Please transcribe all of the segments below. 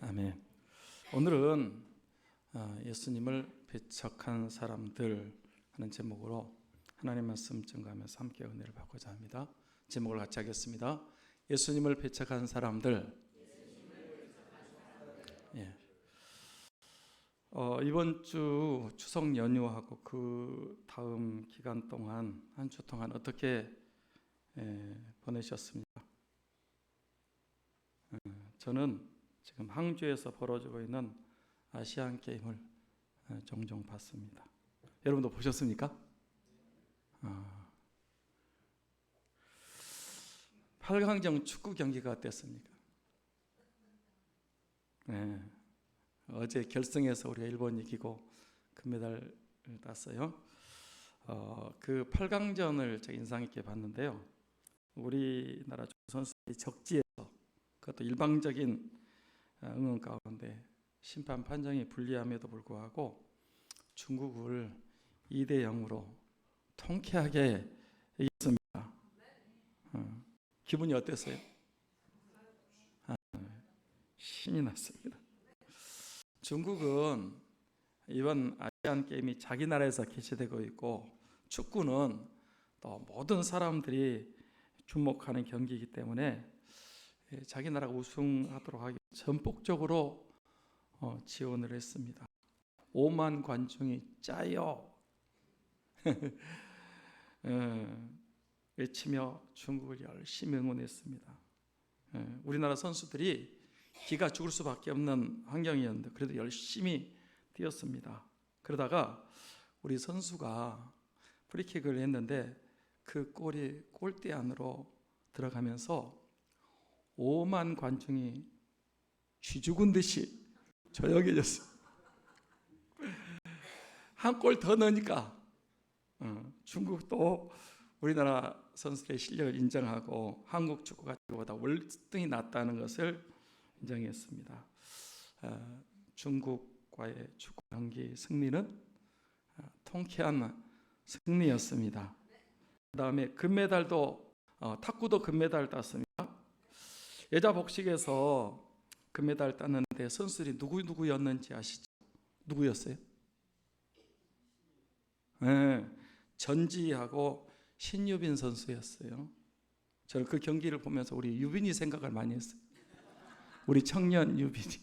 아멘. 오늘은 예수님을 배척한 사람들 하는 제목으로 하나님 말씀 증거하면서 함께 은혜를 받고자 합니다. 제목을 같이 하겠습니다. 예수님을 배척한 사람들. 예. 이번 주 추석 연휴하고 그 다음 기간 동안 한 주 동안 어떻게 보내셨습니까? 저는 지금 항저우에서 벌어지고 있는 아시안 게임을 종종 봤습니다. 여러분도 보셨습니까? 8강전 축구 경기가 어땠습니까? 네. 어제 결승에서 우리가 일본 이기고 금메달을 땄어요. 그 8강전을 제가 인상 있게 봤는데요. 우리나라 선수들이 적지에서 그것도 일방적인 응원 가운데 심판 판정이 불리함에도 불구하고 중국을 2대0으로 통쾌하게 이겼습니다. 기분이 어땠어요? 신이 났습니다. 중국은 이번 아시안 게임이 자기 나라에서 개최되고 있고 축구는 또 모든 사람들이 주목하는 경기이기 때문에 자기 나라가 우승하도록 하기 전폭적으로 지원을 했습니다. 5만 관중이 짜요 외치며 중국을 열심히 응원했습니다. 우리나라 선수들이 기가 죽을 수밖에 없는 환경이었는데 그래도 열심히 뛰었습니다. 그러다가 우리 선수가 프리킥을 했는데 그 골이 골대 안으로 들어가면서 5만 관중이 쥐죽은 듯이 조용해졌어요. 한 골 더 넣으니까 중국도 우리나라 선수들의 실력을 인정하고 한국 축구가 보다 월등히 낫다는 것을 인정했습니다. 중국과의 축구 경기 승리는 통쾌한 승리였습니다. 그 다음에 금메달도 탁구도 금메달 땄습니다. 여자 복식에서 금메달 땄는데 선수들이 누구였는지 아시죠? 누구였어요? 전지하고 신유빈 선수였어요. 저는 그 경기를 보면서 우리 유빈이 생각을 많이 했어요. 우리 청년 유빈이.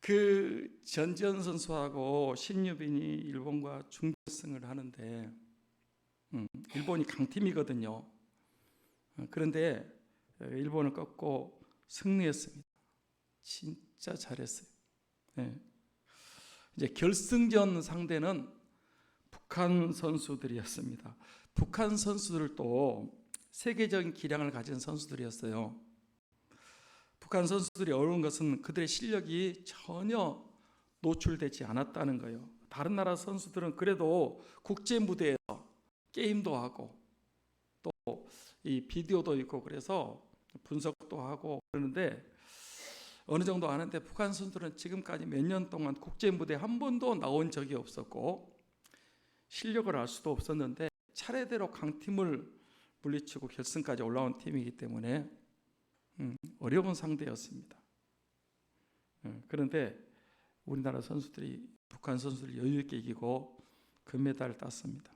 그 전지현 선수하고 신유빈이 일본과 준결승을 하는데 일본이 강팀이거든요. 그런데 일본을 꺾고 승리했습니다. 진짜 잘했어요. 이제 결승전 상대는 북한 선수들이었습니다. 북한 선수들도 세계적인 기량을 가진 선수들이었어요. 북한 선수들이 어려운 것은 그들의 실력이 전혀 노출되지 않았다는 거예요. 다른 나라 선수들은 그래도 국제 무대에서 게임도 하고 또 이 비디오도 있고 그래서 분석도 하고 그러는데 어느 정도 아는데 북한 선수들은 지금까지 몇 년 동안 국제 무대에 한 번도 나온 적이 없었고 실력을 알 수도 없었는데 차례대로 강팀을 물리치고 결승까지 올라온 팀이기 때문에 어려운 상대였습니다. 그런데 우리나라 선수들이 북한 선수를 여유 있게 이기고 금메달을 땄습니다.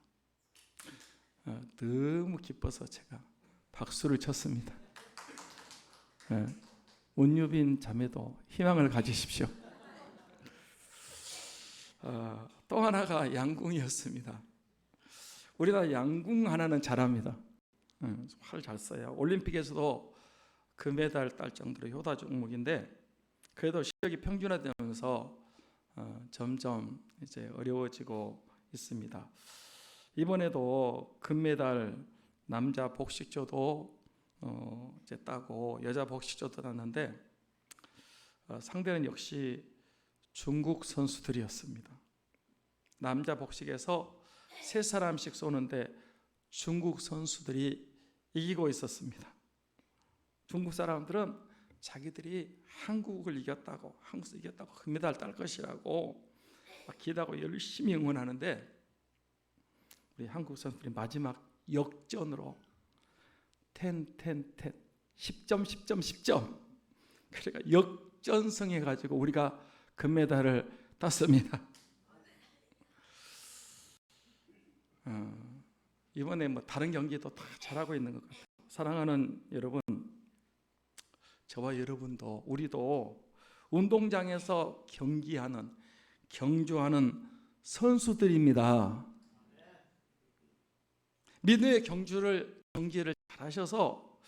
너무 기뻐서 제가 박수를 쳤습니다. 운유빈 자매도 희망을 가지십시오. 또 하나가 양궁이었습니다. 우리나라 양궁 하나는 잘합니다. 활 잘 써요. 올림픽에서도 금메달 딸 정도로 효다 종목인데 그래도 실력이 평준화되면서 점점 이제 어려워지고 있습니다. 이번에도 금메달 남자 복식조도 이제 따고 여자 복식조도 땄는데 상대는 역시 중국 선수들이었습니다. 남자 복식에서 3사람씩 쏘는데 중국 선수들이 이기고 있었습니다. 중국 사람들은 자기들이 한국을 이겼다고, 한국에서 이겼다고 금메달 딸 것이라고 막 기대하고 열심히 응원하는데 우리 한국 선수들이 마지막 역전으로 10점 그러니까 역전승해 가지고 우리가 금메달을 땄습니다. 이번에 뭐 다른 경기도 다 잘하고 있는 것 같아요. 사랑하는 여러분, 저와 여러분도 우리도 운동장에서 경기하는 경주하는 선수들입니다. 믿음의 경기를 잘하셔서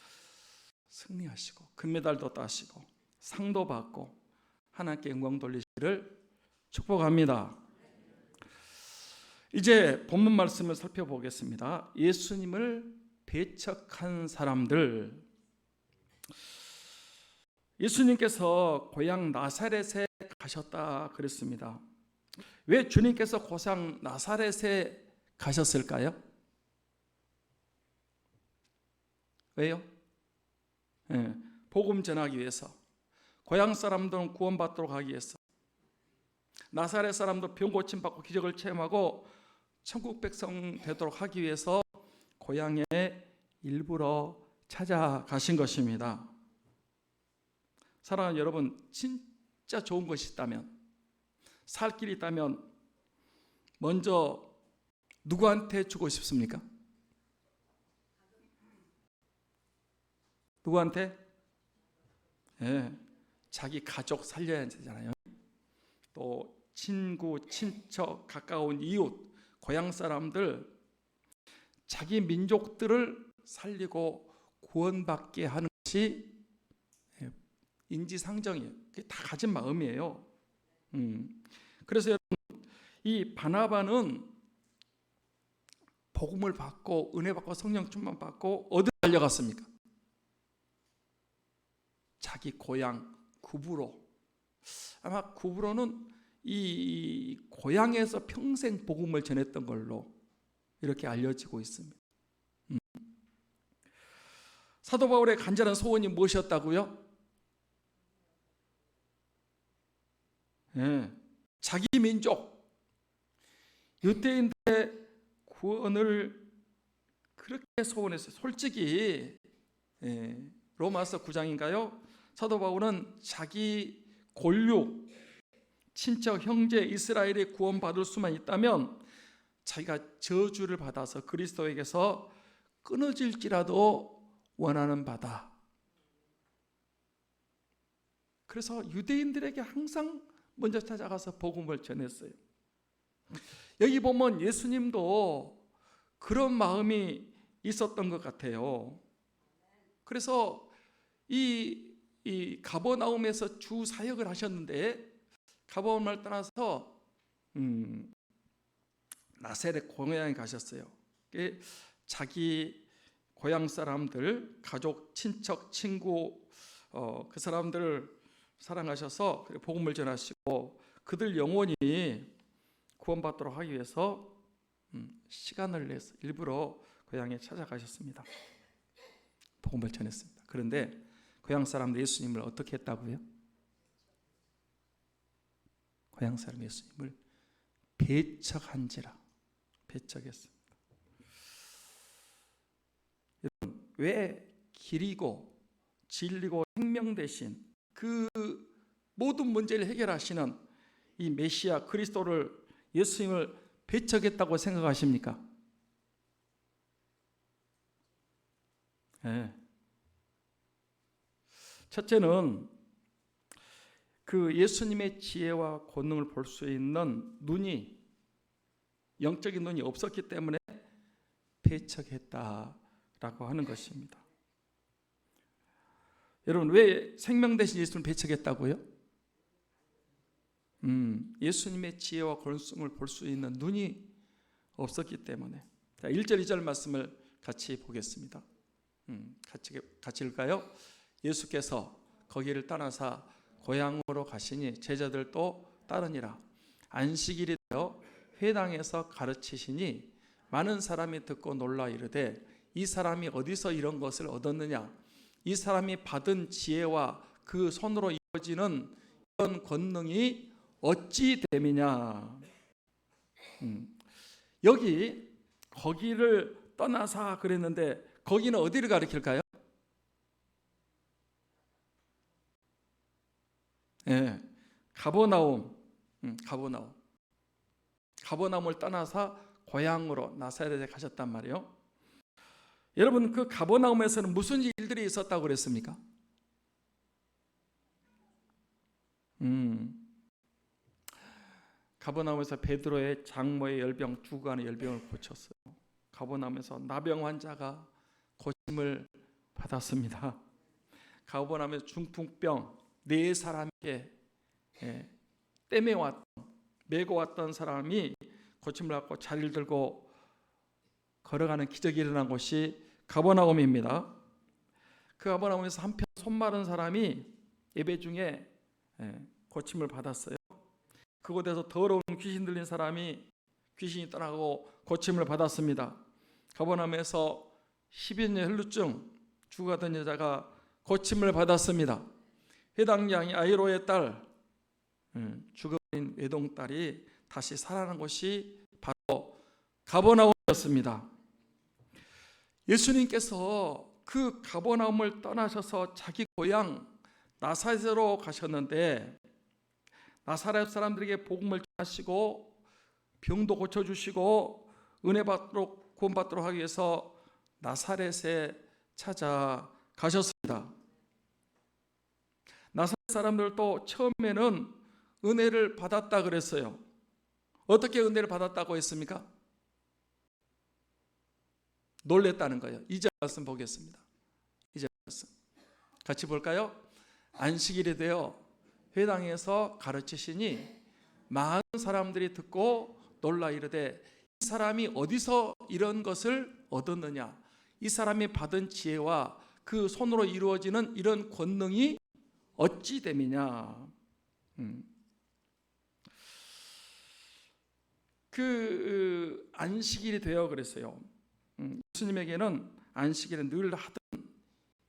승리하시고 금메달도 따시고 상도 받고 하나님께 영광 돌리시기를 축복합니다. 이제 본문 말씀을 살펴보겠습니다. 예수님을 배척한 사람들. 예수님께서 고향 나사렛에 가셨다 그랬습니다. 왜 주님께서 고향 나사렛에 가셨을까요? 왜요? 복음 전하기 위해서, 고향 사람들은 구원받도록 하기 위해서, 나사렛 사람도 병 고침 받고 기적을 체험하고 천국 백성 되도록 하기 위해서 고향에 일부러 찾아가신 것입니다. 사랑하는 여러분, 진짜 좋은 것이 있다면, 살 길이 있다면 먼저 누구한테 주고 싶습니까? 누구한테? 자기 가족 살려야 되잖아요. 또 친구, 친척, 가까운 이웃, 고향 사람들, 자기 민족들을 살리고 구원받게 하는 것이 인지상정이에요. 그게 다 가진 마음이에요. 그래서 여러분, 이 바나바는 복음을 받고 은혜 받고 성령 충만 받고 어디로 달려갔습니까? 자기 고향 구브로. 아마 구브로는 이 고향에서 평생 복음을 전했던 걸로 이렇게 알려지고 있습니다. 사도 바울의 간절한 소원이 무엇이었다고요? 자기 민족 유대인들의 구원을 그렇게 소원했어요. 솔직히 로마서 9장인가요? 사도 바울은 자기 골육, 친척, 형제 이스라엘이 구원받을 수만 있다면 자기가 저주를 받아서 그리스도에게서 끊어질지라도 원하는 바다. 그래서 유대인들에게 항상 먼저 찾아가서 복음을 전했어요. 여기 보면 예수님도 그런 마음이 있었던 것 같아요. 그래서 이 가버나움에서 주 사역을 하셨는데 가버나움을 떠나서 나사렛 고향에 가셨어요. 자기 고향 사람들, 가족, 친척, 친구, 그 사람들을 사랑하셔서 복음을 전하시고 그들 영혼이 구원받도록 하기 위해서 시간을 내서 일부러 고향에 찾아가셨습니다. 복음을 전했습니다. 그런데 고향 사람들 예수님을 어떻게 했다고요? 고향 사람 예수님을 배척한지라. 배척했습니다. 여러분, 왜 길이고 진리고 생명 대신 그 모든 문제를 해결하시는 이 메시아 그리스도를 예수님을 배척했다고 생각하십니까? 첫째는 그 예수님의 지혜와 권능을 볼 수 있는 눈이, 영적인 눈이 없었기 때문에 배척했다라고 하는 것입니다. 여러분, 왜 생명 대신 예수님을 배척했다고요? 예수님의 지혜와 권능을 볼 수 있는 눈이 없었기 때문에. 자, 1절 2절 말씀을 같이 보겠습니다. 같이 읽을까요? 예수께서 거기를 떠나사 고향으로 가시니 제자들도 따르니라. 안식일이 되어 회당에서 가르치시니 많은 사람이 듣고 놀라 이르되 이 사람이 어디서 이런 것을 얻었느냐? 이 사람이 받은 지혜와 그 손으로 이루어지는 이런 권능이 어찌 됨이냐? 여기 거기를 떠나사 그랬는데 거기는 어디를 가리킬까요? 예, 가버나움, 가버나움을 떠나서 고향으로 나사렛에 가셨단 말이에요. 여러분, 그 가버나움에서는 무슨 일들이 있었다고 그랬습니까? 가버나움에서 베드로의 장모의 열병, 죽어가는 열병을 고쳤어요. 가버나움에서 나병 환자가 고침을 받았습니다. 가버나움에서 중풍병 4사람에게 메고 왔던 사람이 고침을 받고 자리를 들고 걸어가는 기적이 일어난 곳이 가버나움입니다. 그 가버나움에서 한편 손 마른 사람이 예배 중에 고침을 받았어요. 그곳에서 더러운 귀신 들린 사람이 귀신이 떠나고 고침을 받았습니다. 가버나움에서 10여 혈루증 죽어가던 여자가 고침을 받았습니다. 회당장이 아이로의 딸, 죽어버린 외동딸이 다시 살아난 곳이 바로 가버나움이었습니다. 예수님께서 그 가버나움을 떠나셔서 자기 고향 나사렛으로 가셨는데, 나사렛 사람들에게 복음을 전하시고 병도 고쳐주시고 은혜 받도록 구원받도록 하기 위해서 나사렛에 찾아가셨습니다. 나사렛 사람들도 처음에는 은혜를 받았다 그랬어요. 어떻게 은혜를 받았다고 했습니까? 놀랬다는 거예요. 2절 말씀 보겠습니다. 2절 말씀 같이 볼까요? 안식일이 되어 회당에서 가르치시니 많은 사람들이 듣고 놀라 이르되 이 사람이 어디서 이런 것을 얻었느냐? 이 사람이 받은 지혜와 그 손으로 이루어지는 이런 권능이 어찌 됨이냐? 그 안식일이 되어 그랬어요. 예수님에게는 안식일에 늘 하던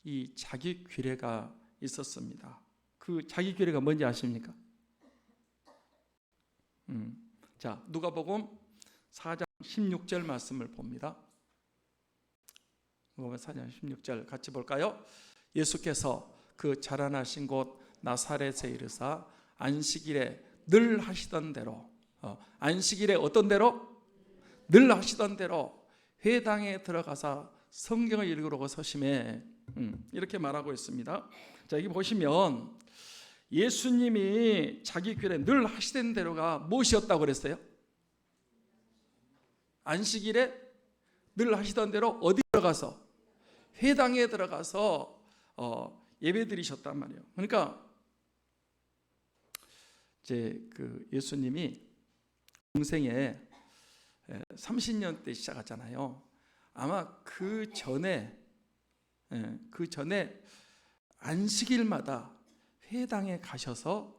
이 자기 규례가 있었습니다. 그 자기 규례가 뭔지 아십니까? 자, 누가복음 4장 16절 말씀을 봅니다. 누가복음 4장 16절 같이 볼까요? 예수께서 그 자라나신 곳 나사렛에 이르사 안식일에 늘 하시던 대로, 안식일에 어떤 대로? 늘 하시던 대로 회당에 들어가서 성경을 읽으러 서심해, 이렇게 말하고 있습니다. 자, 여기 보시면 예수님이 자기 규례 늘 하시던 대로가 무엇이었다고 그랬어요? 안식일에 늘 하시던 대로 어디 들어가서? 회당에 들어가서 예배 드리셨단 말이에요. 그러니까 이제 그 예수님이 공생에 30년 때 시작하잖아요. 아마 그 전에 안식일마다 회당에 가셔서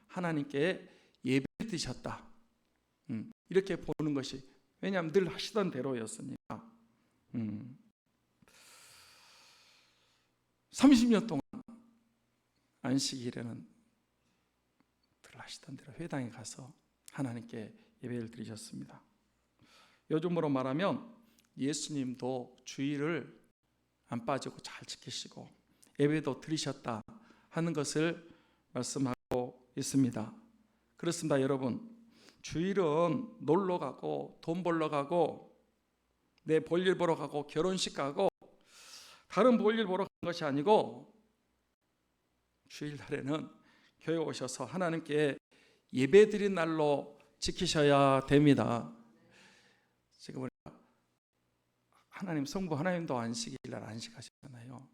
하나님께 예배 드리셨다. 이렇게 보는 것이, 왜냐하면 늘 하시던 대로였으니까. 30년 동안 안식일에는 늘 하시던 대로 회당에 가서 하나님께 예배를 드리셨습니다. 요즘으로 말하면 예수님도 주일을 안 빠지고 잘 지키시고 예배도 드리셨다 하는 것을 말씀하고 있습니다. 그렇습니다, 여러분. 주일은 놀러 가고 돈 벌러 가고 내 볼일 보러 가고 결혼식 가고 다른 볼일 보러 가는 것이 아니고, 주일날에는 교회 오셔서 하나님께 예배 드린 날로 지키셔야 됩니다. 지금 하나님 성부 하나님도 안식일날 안식하셨잖아요.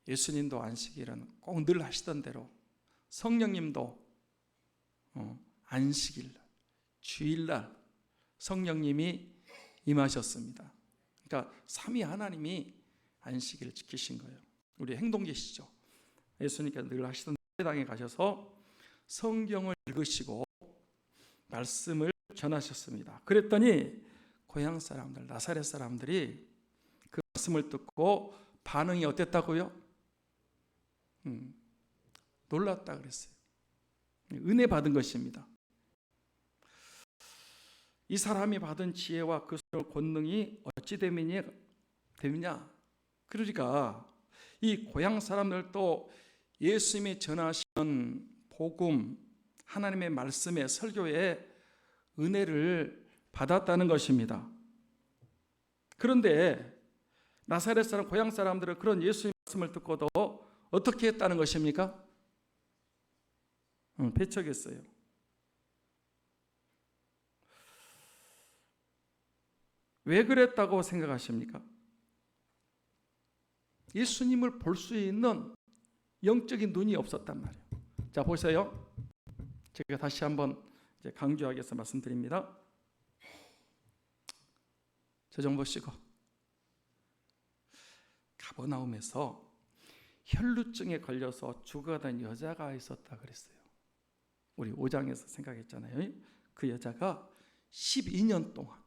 예수님도 안식일은 꼭 늘 하시던 대로, 성령님도 안식일, 주일날 성령님이 임하셨습니다. 그러니까 삼위 하나님이 안식일을 지키신 거예요. 우리 행동 계시죠? 예수님께서 늘 하시던 회당에 가셔서 성경을 읽으시고 말씀을 전하셨습니다. 그랬더니 고향 사람들, 나사렛 사람들이 그 말씀을 듣고 반응이 어땠다고요? 놀랐다 그랬어요. 은혜 받은 것입니다. 이 사람이 받은 지혜와 그 권능이 어찌 됨이냐? 그러니까 이 고향 사람들도 예수님이 전하시는 복음, 하나님의 말씀의 설교에 은혜를 받았다는 것입니다. 그런데 나사렛 사람, 고향 사람들은 그런 예수님의 말씀을 듣고도 어떻게 했다는 것입니까? 배척했어요. 왜 그랬다고 생각하십니까? 예수님을 볼 수 있는 영적인 눈이 없었단 말이에요. 자, 보세요. 제가 다시 한번 강조하기 위해서 말씀드립니다. 저 좀 보시고, 가버나움에서 혈루증에 걸려서 죽어가던 여자가 있었다 그랬어요. 우리 5장에서 생각했잖아요. 그 여자가 12년 동안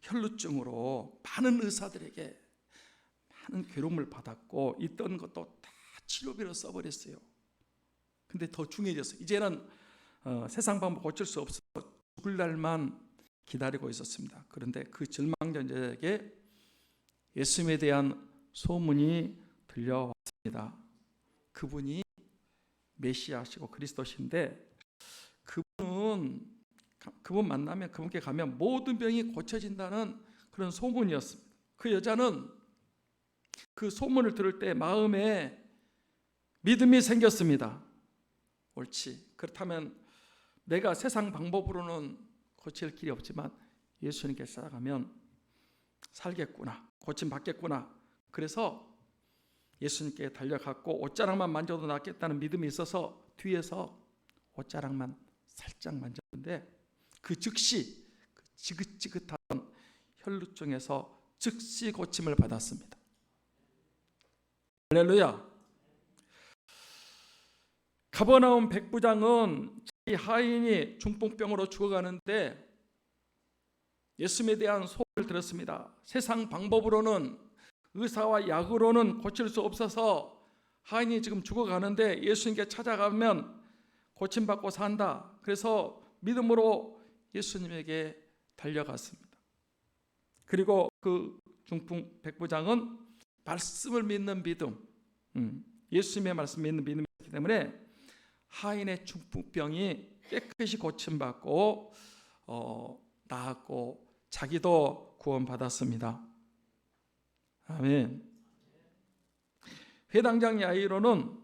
혈루증으로 많은 의사들에게 많은 괴로움을 받았고 있던 것도 다 치료비로 써버렸어요. 근데 더 중해졌어요. 이제는 세상 방법 고칠 수 없어 죽을 날만 기다리고 있었습니다. 그런데 그 절망전 여자에게 예수님에 대한 소문이 들려왔습니다. 그분이 메시아시고 그리스도신데 그분 만나면, 그분께 가면 모든 병이 고쳐진다는 그런 소문이었습니다. 그 여자는 그 소문을 들을 때 마음에 믿음이 생겼습니다. 옳지. 그렇다면 내가 세상 방법으로는 고칠 길이 없지만 예수님께 찾아가면 살겠구나, 고침 받겠구나. 그래서 예수님께 달려갔고 옷자락만 만져도 낫겠다는 믿음이 있어서 뒤에서 옷자락만 살짝 만졌는데 그 즉시 그 지긋지긋한 혈루증에서 즉시 고침을 받았습니다. 할렐루야. 가버나움 백부장은 자기 하인이 중풍병으로 죽어가는데 예수님에 대한 소문을 들었습니다. 세상 방법으로는, 의사와 약으로는 고칠 수 없어서 하인이 지금 죽어가는데 예수님께 찾아가면 고침받고 산다. 그래서 믿음으로 예수님에게 달려갔습니다. 그리고 그 중풍 백부장은 말씀을 믿는 믿음, 예수님의 말씀 믿는 믿음이기 때문에 하인의 중풍병이 깨끗이 고침받고 나았고 자기도 구원받았습니다. 아멘. 회당장 야이로는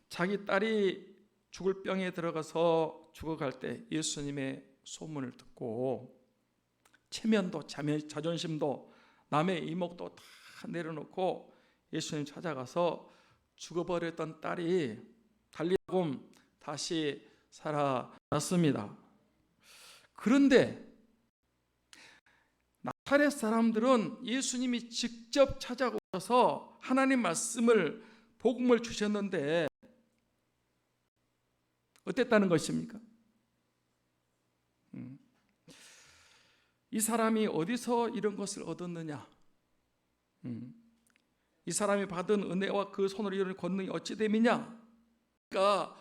자기 딸이 죽을 병에 들어가서 죽어갈 때 예수님의 소문을 듣고 체면도 자존심도 남의 이목도 다 내려놓고 예수님 찾아가서 죽어버렸던 딸이 달리하금 다시 살아났습니다. 그런데 나사렛 사람들은 예수님이 직접 찾아오셔서 하나님 말씀을, 복음을 주셨는데 어땠다는 것입니까? 이 사람이 어디서 이런 것을 얻었느냐? 이 사람이 받은 은혜와 그 손으로 이루는 권능이 어찌 됨이냐? 그러니까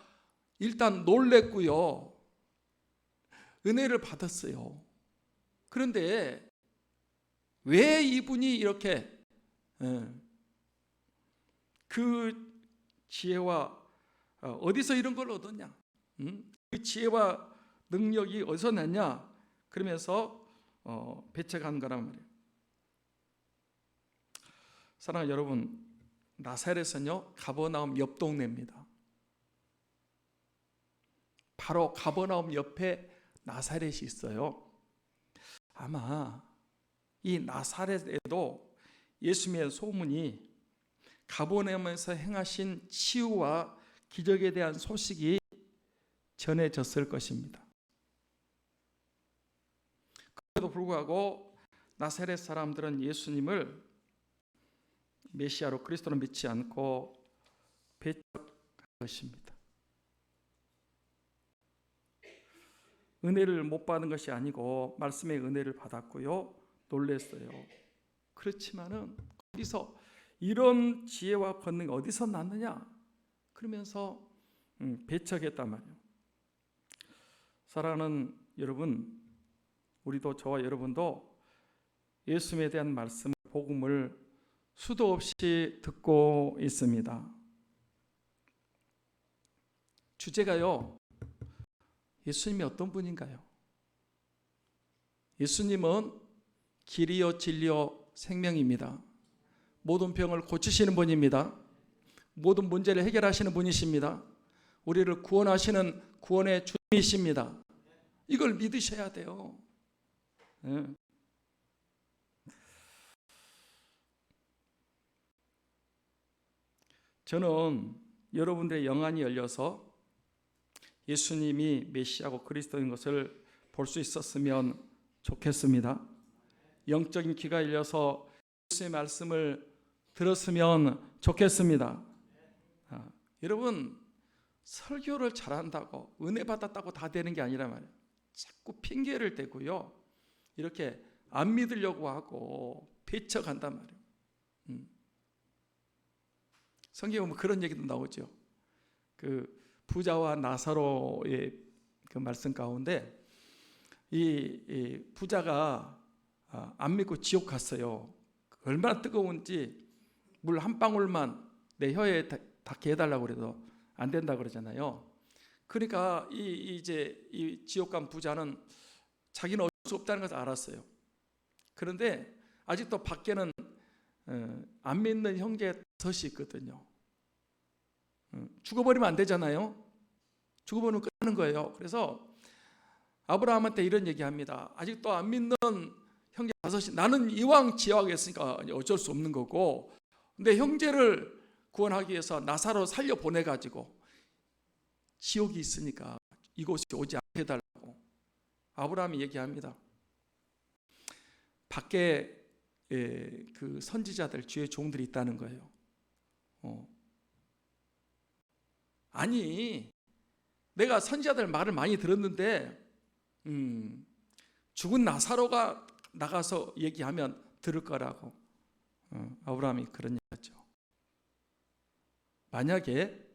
일단 놀랬고요. 은혜를 받았어요. 그런데 왜 이분이 이렇게 그 지혜와 어디서 이런 걸 얻었냐? 그 지혜와 능력이 어디서 났냐? 그러면서 배척한 거란 말이에요. 사랑하는 여러분, 나사렛은요 가버나움 옆 동네입니다. 바로 가버나움 옆에 나사렛이 있어요. 아마 이 나사렛에도 예수님의 소문이, 가버나움에서 행하신 치유와 기적에 대한 소식이 전해졌을 것입니다. 그럼에도 불구하고 나사렛 사람들은 예수님을 메시아로, 그리스도로 믿지 않고 배척한 것입니다. 은혜를 못 받은 것이 아니고 말씀의 은혜를 받았고요, 놀랬어요. 그렇지만은 어디서 이런 지혜와 권능이 어디서 났느냐? 그러면서 배척했단 말이에요. 사랑하는 여러분, 우리도, 저와 여러분도 예수님에 대한 말씀, 복음을 수도 없이 듣고 있습니다. 주제가요, 예수님이 어떤 분인가요? 예수님은 길이요 진리요 생명입니다. 모든 병을 고치시는 분입니다. 모든 문제를 해결하시는 분이십니다. 우리를 구원하시는 구원의 주님이십니다. 이걸 믿으셔야 돼요. 네. 저는 여러분들의 영안이 열려서 예수님이 메시아고 그리스도인 것을 볼 수 있었으면 좋겠습니다. 영적인 귀가 열려서 예수의 말씀을 들었으면 좋겠습니다. 여러분, 설교를 잘한다고 은혜 받았다고 다 되는 게 아니란 말이에요. 자꾸 핑계를 대고요, 이렇게 안 믿으려고 하고 배척한단 말이에요. 성경에 보면 그런 얘기도 나오죠. 그 부자와 나사로의 그 말씀 가운데 이 부자가 안 믿고 지옥 갔어요. 얼마나 뜨거운지 물 한 방울만 내 혀에 닿게 해달라고 그래도 안 된다 그러잖아요. 그러니까 이제 이 지옥 간 부자는 자기는 어쩔 수 없다는 것을 알았어요. 그런데 아직도 밖에는 안 믿는 형제 덫이 있거든요. 죽어버리면 안 되잖아요. 죽어버리면 끝나는 거예요. 그래서 아브라함한테 이런 얘기합니다. 아직도 안 믿는 형제 5이, 나는 이왕 지옥하겠으니까 어쩔 수 없는 거고, 근데 형제를 구원하기 위해서 나사로 살려 보내가지고 지옥이 있으니까 이곳에 오지 않게 해달라고 아브라함이 얘기합니다. 밖에 그 선지자들, 주의 종들이 있다는 거예요. 아니, 내가 선지자들 말을 많이 들었는데 죽은 나사로가 나가서 얘기하면 들을 거라고 아브라함이 그런 얘기했죠. 만약에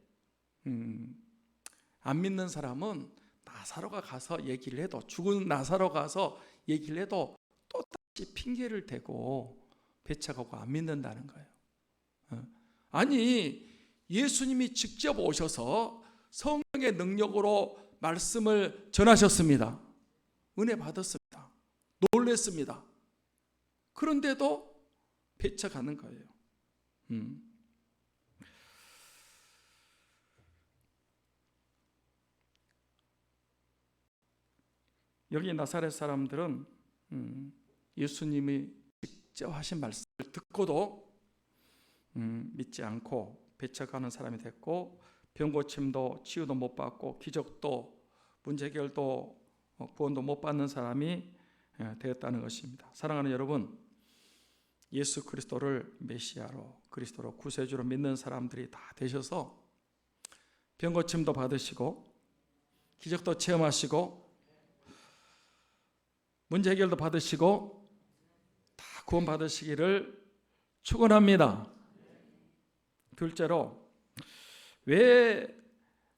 안 믿는 사람은 나사로가 가서 얘기를 해도, 죽은 나사로가 가서 얘기를 해도 또 다시 핑계를 대고 배척하고 안 믿는다는 거예요. 아니, 예수님이 직접 오셔서 성령의 능력으로 말씀을 전하셨습니다. 은혜 받았습니다. 놀랬습니다. 그런데도 배척하는 거예요. 여기 나사렛 사람들은 예수님이 직접 하신 말씀을 듣고도 믿지 않고 배척하는 사람이 됐고, 병고침도 치유도 못 받고 기적도 문제 해결도 구원도 못 받는 사람이 되었다는 것입니다. 사랑하는 여러분, 예수 그리스도를 메시아로, 그리스도로 구세주로 믿는 사람들이 다 되셔서 병고침도 받으시고 기적도 체험하시고 문제 해결도 받으시고 다 구원 받으시기를 축원합니다. 둘째로, 왜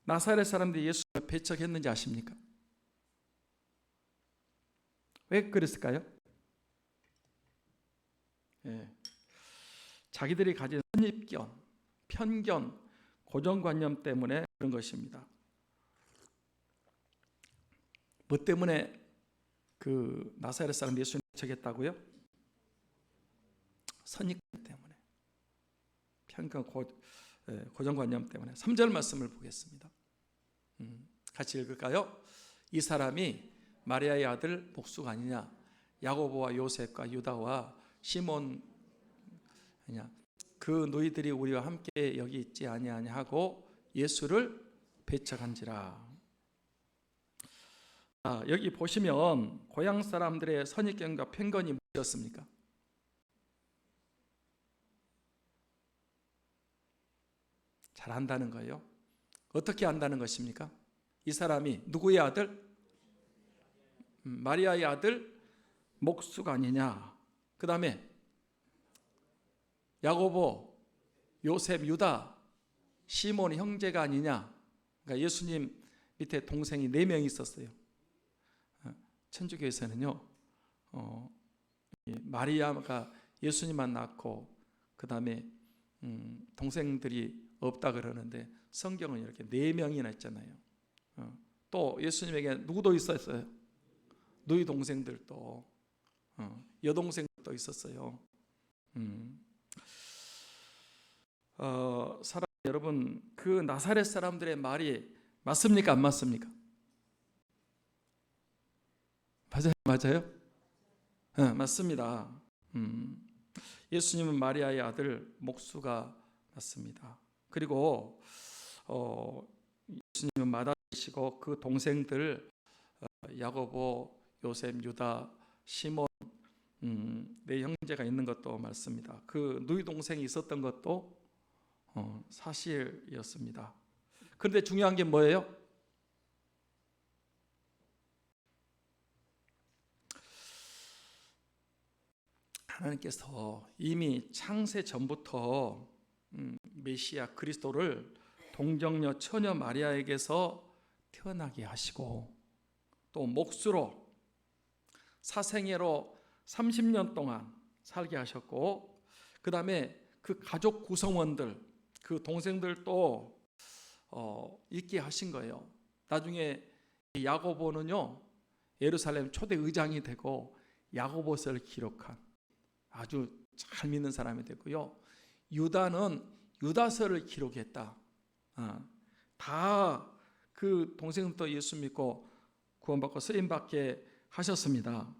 나사렛 사람들이 예수를 배척했는지 아십니까? 왜 그랬을까요? 자기들이 가진 선입견, 편견, 고정관념 때문에 그런 것입니다. 뭐 때문에 그 나사렛 사람 예수님 배척했다고요? 선입견 때문에, 편견, 고정관념 때문에. 3절 말씀을 보겠습니다. 같이 읽을까요? 이 사람이 마리아의 아들 목수가 아니냐, 야고보와 요셉과 유다와 시몬 아니냐, 그 너희들이 우리와 함께 여기 있지 아니하냐 하고 예수를 배척한지라. 여기 보시면 고향 사람들의 선입견과 편견이 무엇이었습니까? 잘 안다는 거예요. 어떻게 안다는 것입니까? 이 사람이 누구의 아들? 마리아의 아들 목수가 아니냐. 그 다음에 야고보, 요셉, 유다, 시몬 형제가 아니냐. 그러니까 예수님 밑에 동생이 4명이 있었어요. 천주교에서는요, 마리아가 예수님만 낳고 그 다음에 동생들이 없다 그러는데 성경은 이렇게 4명이나 있잖아요. 또 예수님에게 누구도 있었어요? 너희 동생들도, 여동생도 있었어요. 사랑 여러분, 그 나사렛 사람들의 말이 맞습니까? 안 맞습니까? 맞아요? 네, 맞습니다. 예수님은 마리아의 아들 목수가 맞습니다. 그리고 예수님은 마다이시고 그 동생들 야고보, 요셉, 유다, 시몬 네 형제가 있는 것도 맞습니다. 그 누이 동생이 있었던 것도 사실이었습니다. 그런데 중요한 게 뭐예요? 하나님께서 이미 창세 전부터 메시아 그리스도를 동정녀 처녀 마리아에게서 태어나게 하시고 또 목수로 사생애로 30년 동안 살게 하셨고, 그 다음에 그 가족 구성원들, 그 동생들도 있게 하신 거예요. 나중에 야고보는요, 예루살렘 초대 의장이 되고 야고보서를 기록한 아주 잘 믿는 사람이 됐고요. 유다는 유다서를 기록했다. 다 그 동생도 예수 믿고 구원받고 쓰임받게 하셨습니다.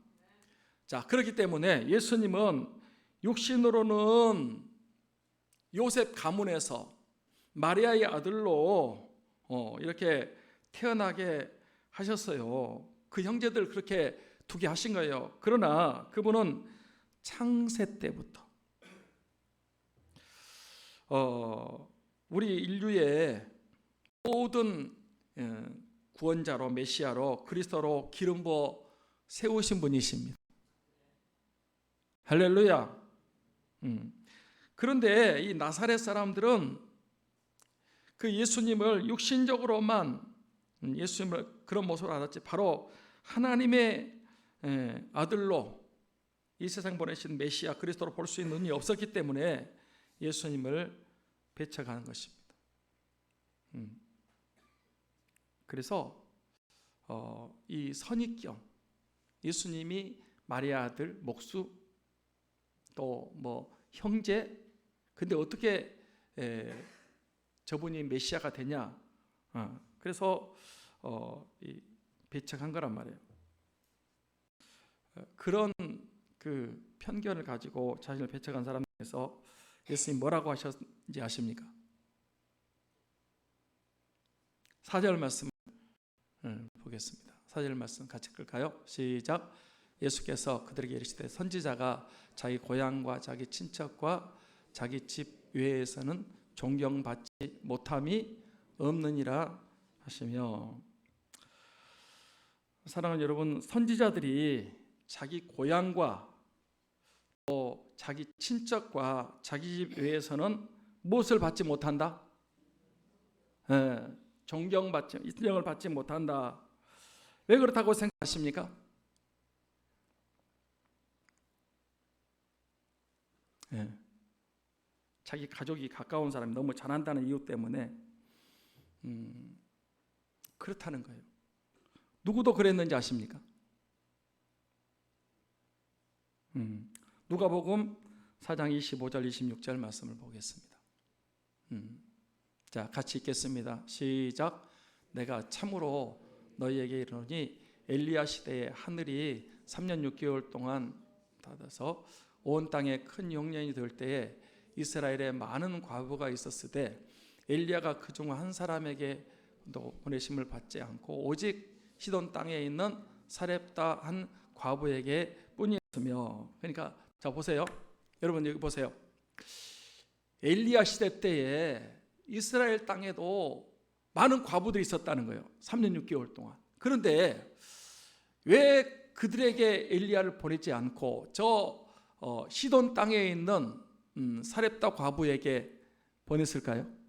자, 그렇기 때문에 예수님은 육신으로는 요셉 가문에서 마리아의 아들로 이렇게 태어나게 하셨어요. 그 형제들 그렇게 두게 하신 거예요. 그러나 그분은 창세 때부터 우리 인류의 모든 구원자로 메시아로 그리스도로 기름 부어 세우신 분이십니다. 할렐루야. 그런데 이 나사렛 사람들은 그 예수님을 육신적으로만 예수님을 그런 모습으로 알았지 바로 하나님의 아들로 이 세상 보내신 메시아 그리스도로 볼 수 있는 눈이 없었기 때문에 예수님을 배척하는 것입니다. 그래서 이 선입견, 예수님이 마리아 아들 목수 또 뭐 형제, 근데 어떻게 저분이 메시아가 되냐? 그래서 배척한 거란 말이에요. 그런 그 편견을 가지고 자신을 배척한 사람에서 예수님 뭐라고 하셨는지 아십니까? 4절 말씀을 보겠습니다. 4절 말씀 같이 끌까요? 시작. 예수께서 그들에게 이르시되 선지자가 자기 고향과 자기 친척과 자기 집 외에서는 존경받지 못함이 없느니라 하시며, 사랑하는 여러분, 선지자들이 자기 고향과 또 자기 친척과 자기 집 외에서는 무엇을 받지 못한다? 인정을 받지 못한다. 왜 그렇다고 생각하십니까? 자기 가족이 가까운 사람이 너무 잘한다는 이유 때문에 그렇다는 거예요. 누구도 그랬는지 아십니까? 누가복음 4장 25절 26절 말씀을 보겠습니다. 자, 같이 읽겠습니다. 시작. 내가 참으로 너희에게 이르노니 엘리야 시대에 하늘이 3년 6개월 동안 닫아서 온 땅에 큰 용년이 될 때에 이스라엘에 많은 과부가 있었으되 엘리야가 그중 한 사람에게도 보내심을 받지 않고 오직 시돈 땅에 있는 사렙다 한 과부에게 뿐이었으며. 그러니까 자 보세요. 여러분 여기 보세요. 엘리야 시대 때에 이스라엘 땅에도 많은 과부들이 있었다는 거예요. 3년 6개월 동안. 그런데 왜 그들에게 엘리야를 보내지 않고 저 시돈 땅에 있는 사렙다 과부에게 보냈을까요?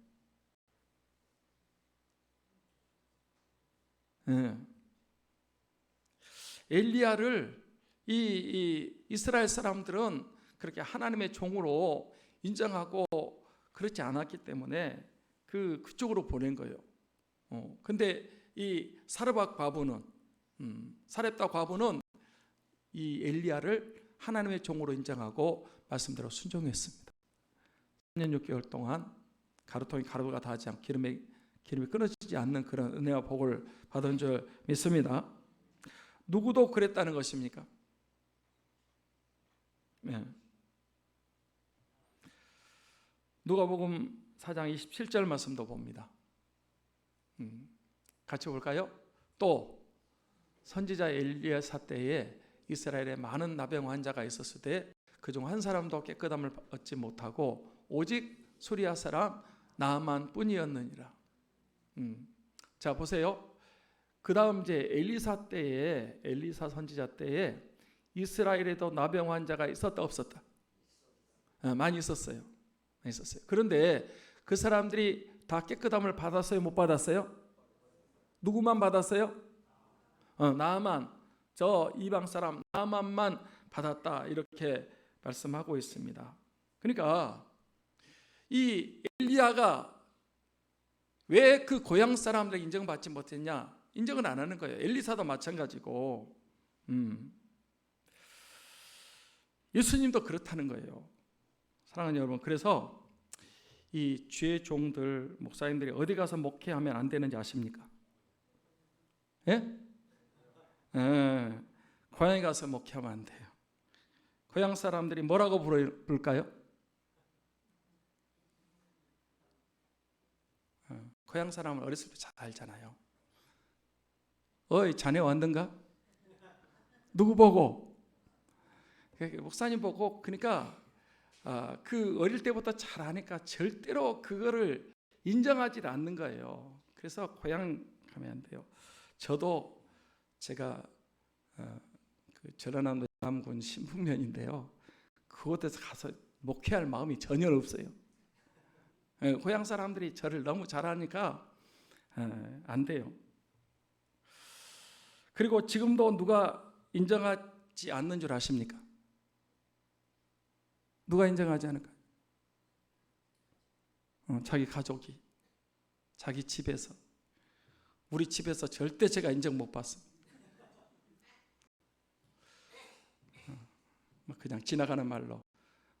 엘리야를 이 이스라엘 사람들은 그렇게 하나님의 종으로 인정하고 그렇지 않았기 때문에 그쪽으로 보낸 거예요. 근데 이 사르밧 과부는 사렙다 과부는 이 엘리야를 하나님의 종으로 인정하고 말씀대로 순종했습니다. 3년 6개월 동안 가루통이 가루가 닿지 않고 기름이 끊어지지 않는 그런 은혜와 복을 받은 줄 믿습니다. 누구도 그랬다는 것입니까? 네. 누가복음 4장 27절 말씀도 봅니다. 같이 볼까요? 또 선지자 엘리야사 때에 이스라엘에 많은 나병 환자가 있었을 때 그중 한 사람도 깨끗함을 얻지 못하고 오직 수리아 사람 나만 뿐이었느니라. 자 보세요. 그 다음 이제 엘리사 선지자 때에 이스라엘에도 나병 환자가 있었다 없었다? 많이 있었어요. 그런데 그 사람들이 다 깨끗함을 받았어요? 못 받았어요? 누구만 받았어요? 나만, 저 이방 사람 나만만 받았다 이렇게 말씀하고 있습니다. 그러니까 이 엘리야가 왜 그 고향 사람들에게 인정받지 못했냐? 인정은 안 하는 거예요. 엘리사도 마찬가지고 예수님도 그렇다는 거예요. 사랑하는 여러분, 그래서 이 주의 종들, 목사님들이 어디 가서 목회하면 안 되는지 아십니까? 예? 고향에 가서 목회하면 안 돼요. 고향 사람들이 뭐라고 부를까요? 고향 사람은 어렸을 때 잘 알잖아요. 어이 자네 왔는가? 누구 보고? 목사님 보고. 그러니까 그 어릴 때부터 잘 아니까 절대로 그거를 인정하지 않는 거예요. 그래서 고향 가면 안 돼요. 저도 제가 그 전라남도 남군 신북면인데요. 그곳에서 가서 목회할 마음이 전혀 없어요. 고향 사람들이 저를 너무 잘하니까 안 돼요. 그리고 지금도 누가 인정하지 않는 줄 아십니까? 누가 인정하지 않을까요? 자기 가족이, 자기 집에서. 우리 집에서 절대 제가 인정 못 받습니다. 그냥 지나가는 말로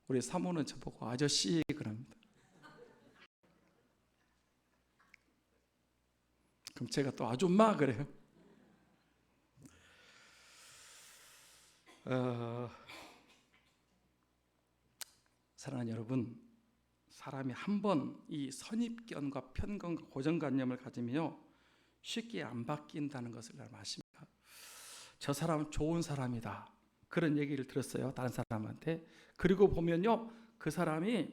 우리 사모는 저보고 아저씨 그럽니다. 그럼 제가 또 아줌마 그래요. 사랑하는 여러분, 사람이 한 번 이 선입견과 편견과 고정관념을 가지면요 쉽게 안 바뀐다는 것을 여러분 아십니까? 저 사람은 좋은 사람이다 그런 얘기를 들었어요, 다른 사람한테. 그리고 보면요 그 사람이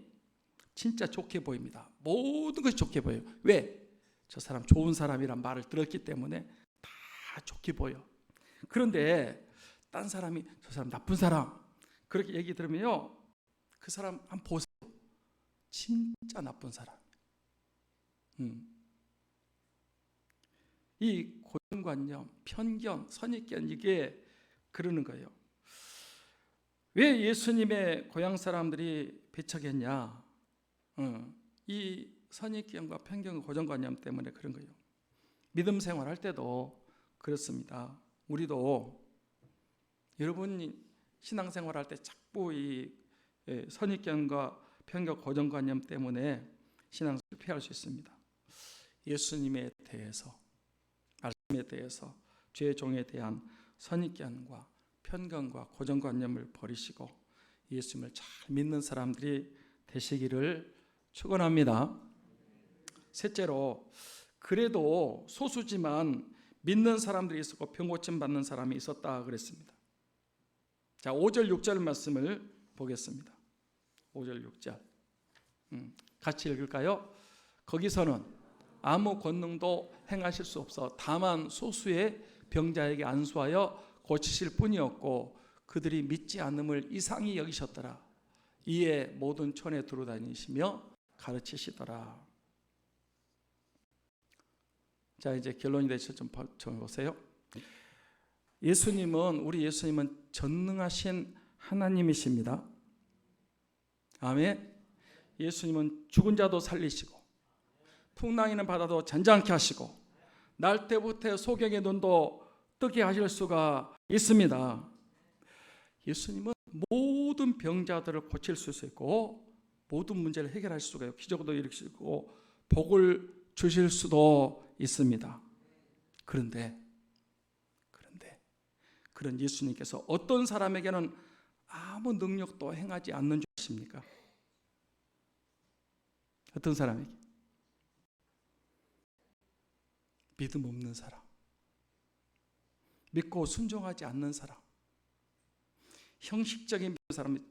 진짜 좋게 보입니다. 모든 것이 좋게 보여요. 왜? 저 사람 좋은 사람이란 말을 들었기 때문에 다 좋게 보여. 그런데 딴 사람이 저 사람 나쁜 사람 그렇게 얘기 들으면요 그 사람 한번 보세요. 진짜 나쁜 사람. 이 고정관념, 편견, 선입견 이게 그러는 거예요. 왜 예수님의 고향 사람들이 배척했냐? 이 선입견과 편견과 고정관념 때문에 그런 거예요. 믿음 생활할 때도 그렇습니다. 우리도 여러분이 신앙생활할 때 자꾸 이 선입견과 편견 고정관념 때문에 신앙 실패할 수 있습니다. 예수님에 대해서, 말씀에 대해서, 주의 종에 대한 선입견과 편견과 고정관념을 버리시고 예수님을 잘 믿는 사람들이 되시기를 축원합니다. 셋째로, 그래도 소수지만 믿는 사람들이 있었고 병 고침 받는 사람이 있었다 그랬습니다. 자, 5절 6절 말씀을 보겠습니다. 5절 6절 같이 읽을까요? 거기서는 아무 권능도 행하실 수 없어 다만 소수의 병자에게 안수하여 고치실 뿐이었고 그들이 믿지 않음을 이상히 여기셨더라. 이에 모든 촌에 두루다니시며 가르치시더라. 자, 이제 결론이 대해서 좀 보세요. 우리 예수님은 전능하신 하나님이십니다. 아멘. 예수님은 죽은 자도 살리시고 풍랑이는 바다도 잔잔케 하시고 날때부터 소경의 눈도 뜨게 하실 수가 있습니다. 예수님은 모든 병자들을 고칠 수 있고 모든 문제를 해결할 수가 있고 기적도 일으키시고 복을 주실 수도 있습니다. 그런데 그런 예수님께서 어떤 사람에게는 아무 능력도 행하지 않는 줄 아십니까? 어떤 사람에게? 믿음 없는 사람, 믿고 순종하지 않는 사람, 형식적인 사람,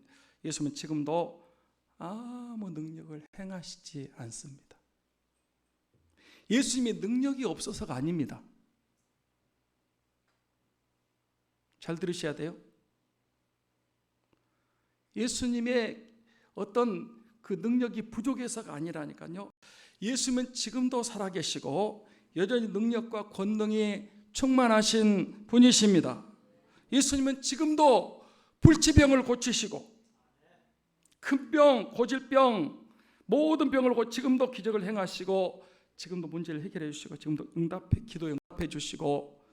예수님은 지금도 아무 능력을 행하시지 않습니다. 예수님의 능력이 없어서가 아닙니다. 잘 들으셔야 돼요. 예수님의 어떤 그 능력이 부족해서가 아니라니까요. 예수님은 지금도 살아계시고 여전히 능력과 권능이 충만하신 분이십니다. 예수님은 지금도 불치병을 고치시고 큰 병, 고질병, 모든 병을 지금도 기적을 행하시고 지금도 문제를 해결해 주시고 지금도 기도에 응답해 주시고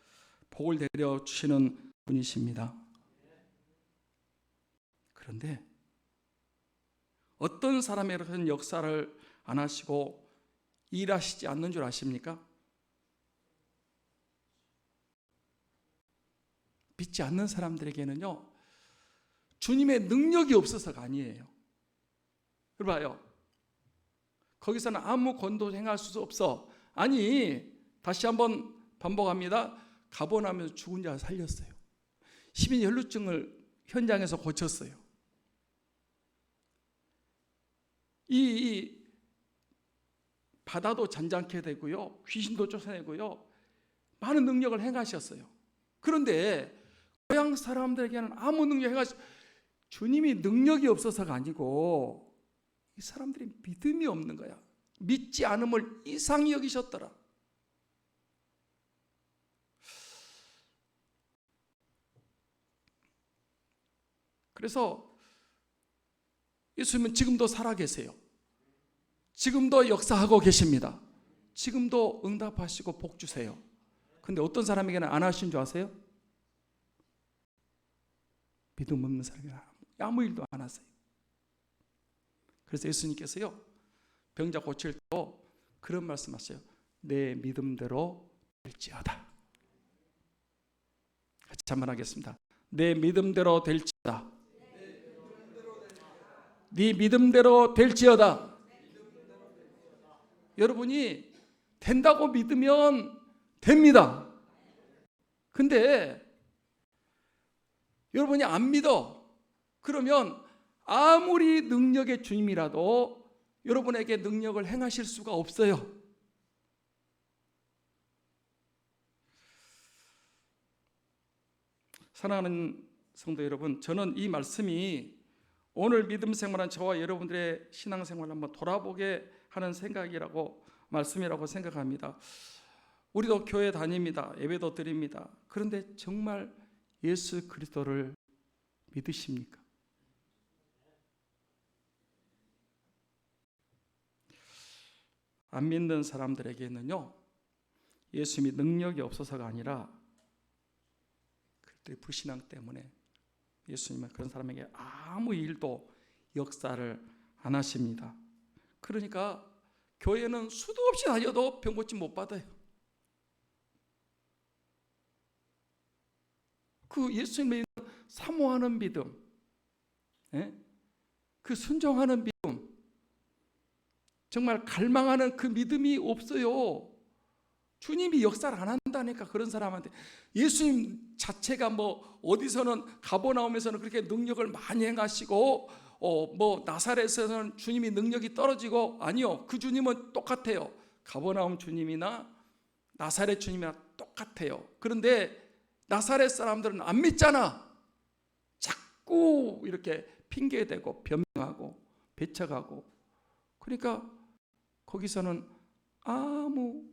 복을 내려 주시는 분이십니다. 그런데 어떤 사람에게는 역사를 안 하시고 일하시지 않는 줄 아십니까? 믿지 않는 사람들에게는요, 주님의 능력이 없어서가 아니에요. 봐요. 거기서는 아무 권도 행할 수 없어. 아니, 다시 한번 반복합니다. 가버나움에서 죽은 자 살렸어요. 십인혈루증을 현장에서 고쳤어요. 이 바다도 잔잔케 되고요, 귀신도 쫓아내고요, 많은 능력을 행하셨어요. 그런데 고향 사람들에게는 아무 능력 행하시. 주님이 능력이 없어서가 아니고 이 사람들이 믿음이 없는 거야. 믿지 않음을 이상히 여기셨더라. 그래서 예수님은 지금도 살아계세요. 지금도 역사하고 계십니다. 지금도 응답하시고 복 주세요. 근데 어떤 사람에게는 안 하신 줄 아세요? 믿음 없는 사람에게는 아무 일도 안 하세요. 그래서 예수님께서요, 병자 고칠 때도 그런 말씀하세요. 내 믿음대로 될지어다. 같이 한번 하겠습니다. 내 믿음대로 될지어다. 네 믿음대로 될지어다. 여러분이 된다고 믿으면 됩니다. 근데 여러분이 안 믿어. 그러면 아무리 능력의 주님이라도 여러분에게 능력을 행하실 수가 없어요. 사랑하는 성도 여러분, 저는 이 말씀이 오늘 믿음 생활한 저와 여러분들의 신앙생활을 한번 돌아보게 하는 생각이라고, 말씀이라고 생각합니다. 우리도 교회 다닙니다. 예배도 드립니다. 그런데 정말 예수 그리스도를 믿으십니까? 안 믿는 사람들에게는요, 예수님이 능력이 없어서가 아니라 그들의 불신앙 때문에 예수님은 그런 사람에게 아무 일도 역사를 안 하십니다. 그러니까 교회는 수도 없이 다녀도 병 고침 못 받아요. 그 예수님의 사모하는 믿음, 그 순종하는 믿음, 정말 갈망하는 그 믿음이 없어요. 주님이 역사를 안 한다니까. 그런 사람한테 예수님 자체가 뭐 어디서는 가버나움에서는 그렇게 능력을 많이 행하시고 뭐 나사렛에서는 주님이 능력이 떨어지고, 아니요, 그 주님은 똑같아요. 가버나움 주님이나 나사렛 주님이나 똑같아요. 그런데 나사렛 사람들은 안 믿잖아. 자꾸 이렇게 핑계대고 변명하고 배척하고. 그러니까 거기서는 아무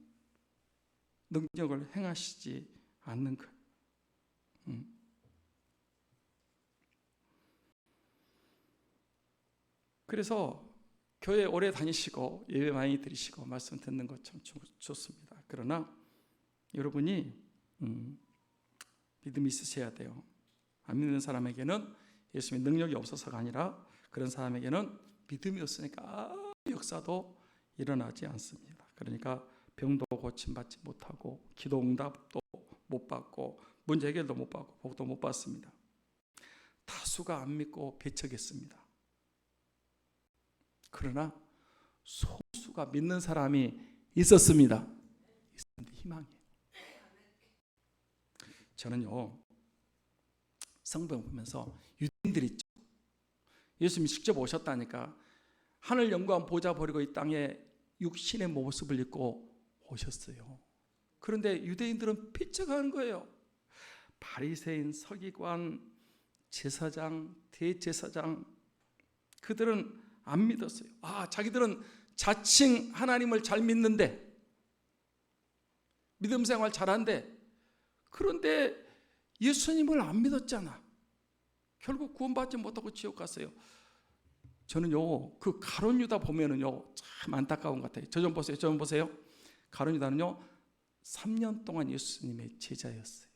능력을 행하시지 않는 것. 그래서 교회 오래 다니시고 예배 많이 드리시고 말씀 듣는 것 참 좋습니다. 그러나 여러분이 믿음이 있으셔야 돼요. 안 믿는 사람에게는 예수님의 능력이 없어서가 아니라 그런 사람에게는 믿음이 없으니까 역사도 일어나지 않습니다. 그러니까 병도 고침받지 못하고 기도 응답도 못 받고 문제 해결도 못 받고 복도 못 받습니다. 다수가 안 믿고 배척했습니다. 그러나 소수가 믿는 사람이 있었습니다. 희망이에요. 저는요, 성경 보면서 유대인들이 있죠. 예수님이 직접 오셨다니까 하늘 영광 보좌 버리고 이 땅에 육신의 모습을 입고 오셨어요. 그런데 유대인들은 배척하는 거예요. 바리새인, 서기관, 제사장, 대제사장, 그들은 안 믿었어요. 자기들은 자칭 하나님을 잘 믿는데, 믿음 생활 잘한데, 그런데 예수님을 안 믿었잖아. 결국 구원받지 못하고 지옥 갔어요. 저는요, 그 가룟 유다 보면은요, 참 안타까운 것 같아요. 저 좀 보세요. 저 좀 보세요. 가룟 유다는요, 3년 동안 예수님의 제자였어요.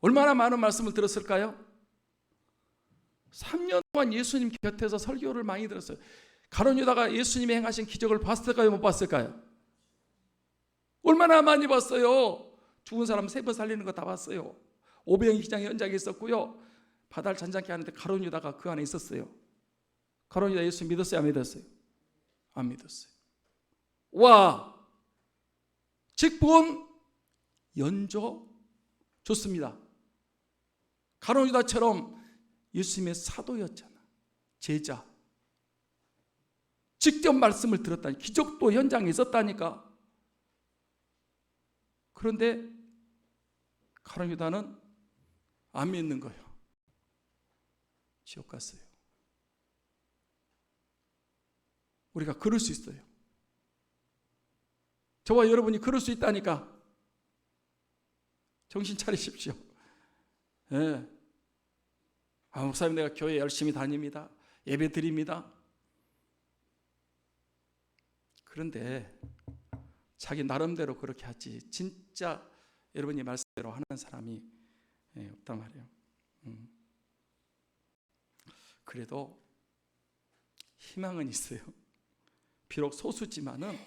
얼마나 많은 말씀을 들었을까요? 3년 동안 예수님 곁에서 설교를 많이 들었어요. 가룟 유다가 예수님이 행하신 기적을 봤을까요? 못 봤을까요? 얼마나 많이 봤어요. 죽은 사람 3번 살리는 거 다 봤어요. 오병이 기장 현장에 있었고요. 바다를 잔잔케 하는데 가룟 유다가 그 안에 있었어요. 가룟 유다 예수 믿었어요? 안 믿었어요? 안 믿었어요. 와, 직분 연조 좋습니다. 가룟 유다처럼 예수님의 사도였잖아. 제자. 직접 말씀을 들었다니. 기적도 현장에 있었다니까. 그런데 가룟 유다는 안 믿는 거예요. 지옥 갔어요. 우리가 그럴 수 있어요. 저와 여러분이 그럴 수 있다니까. 정신 차리십시오. 예. 목사님 내가 교회 열심히 다닙니다. 예배 드립니다. 그런데 자기 나름대로 그렇게 하지 진짜 여러분이 말씀대로 하는 사람이 없단 말이에요. 그래도 희망은 있어요. 비록 소수지만은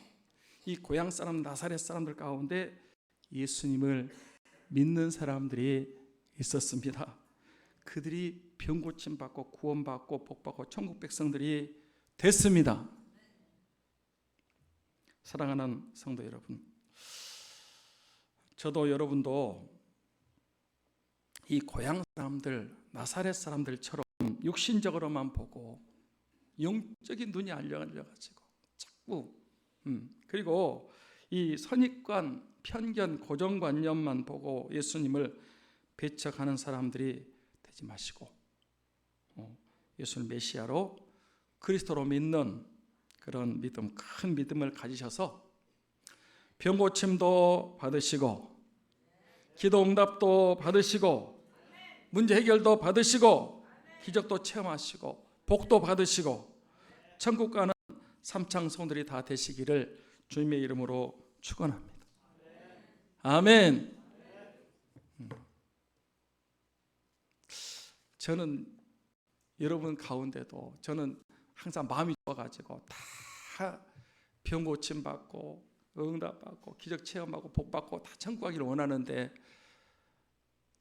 이 고향 사람 나사렛 사람들 가운데 예수님을 믿는 사람들이 있었습니다. 그들이 병 고침 받고 구원 받고 복 받고 천국 백성들이 됐습니다. 사랑하는 성도 여러분, 저도 여러분도 이 고향 사람들 나사렛 사람들처럼 육신적으로만 보고 영적인 눈이 알려가지고 자꾸 그리고 이 선입관, 편견, 고정관념만 보고 예수님을 배척하는 사람들이 되지 마시고 예수를 메시아로 그리스도로 믿는 그런 믿음, 큰 믿음을 가지셔서 병 고침도 받으시고 기도 응답도 받으시고 문제 해결도 받으시고 기적도 체험하시고 복도 받으시고 천국 가는 삼창 성들이 다 되시기를 주님의 이름으로 축원합니다. 아멘. 저는 여러분 가운데도 저는 항상 마음이 좋아가지고 다 병 고침 받고 응답 받고 기적 체험하고 복 받고 다 천국 가기를 원하는데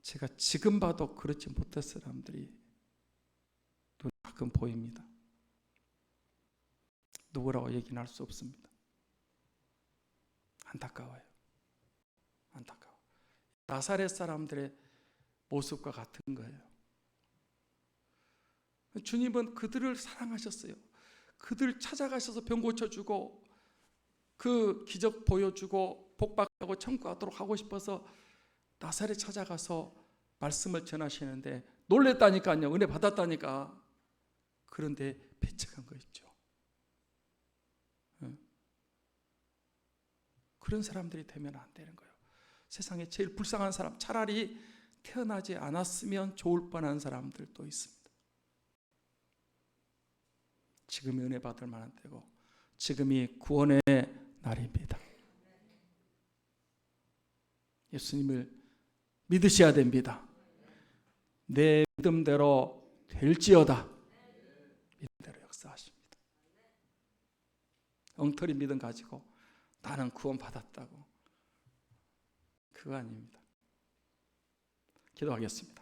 제가 지금 봐도 그렇지 못한 사람들이 눈에 가끔 보입니다. 누구라고 얘기는 할 수 없습니다. 안타까워요. 안타까워. 나사렛 사람들의 모습과 같은 거예요. 주님은 그들을 사랑하셨어요. 그들 찾아가셔서 병 고쳐주고 그 기적 보여주고 복받고 천국 가도록 하고 싶어서 나사렛 찾아가서 말씀을 전하시는데 놀랬다니까요. 은혜 받았다니까. 그런데 배척한 거 있죠. 그런 사람들이 되면 안 되는 거예요. 세상에 제일 불쌍한 사람, 차라리 태어나지 않았으면 좋을 뻔한 사람들도 있습니다. 지금이 은혜 받을 만한 때고 지금이 구원의 날입니다. 예수님을 믿으셔야 됩니다. 내 믿음대로 될지어다. 믿음대로 역사하십니다. 엉터리 믿음 가지고 나는 구원 받았다고, 그거 아닙니다. 기도하겠습니다.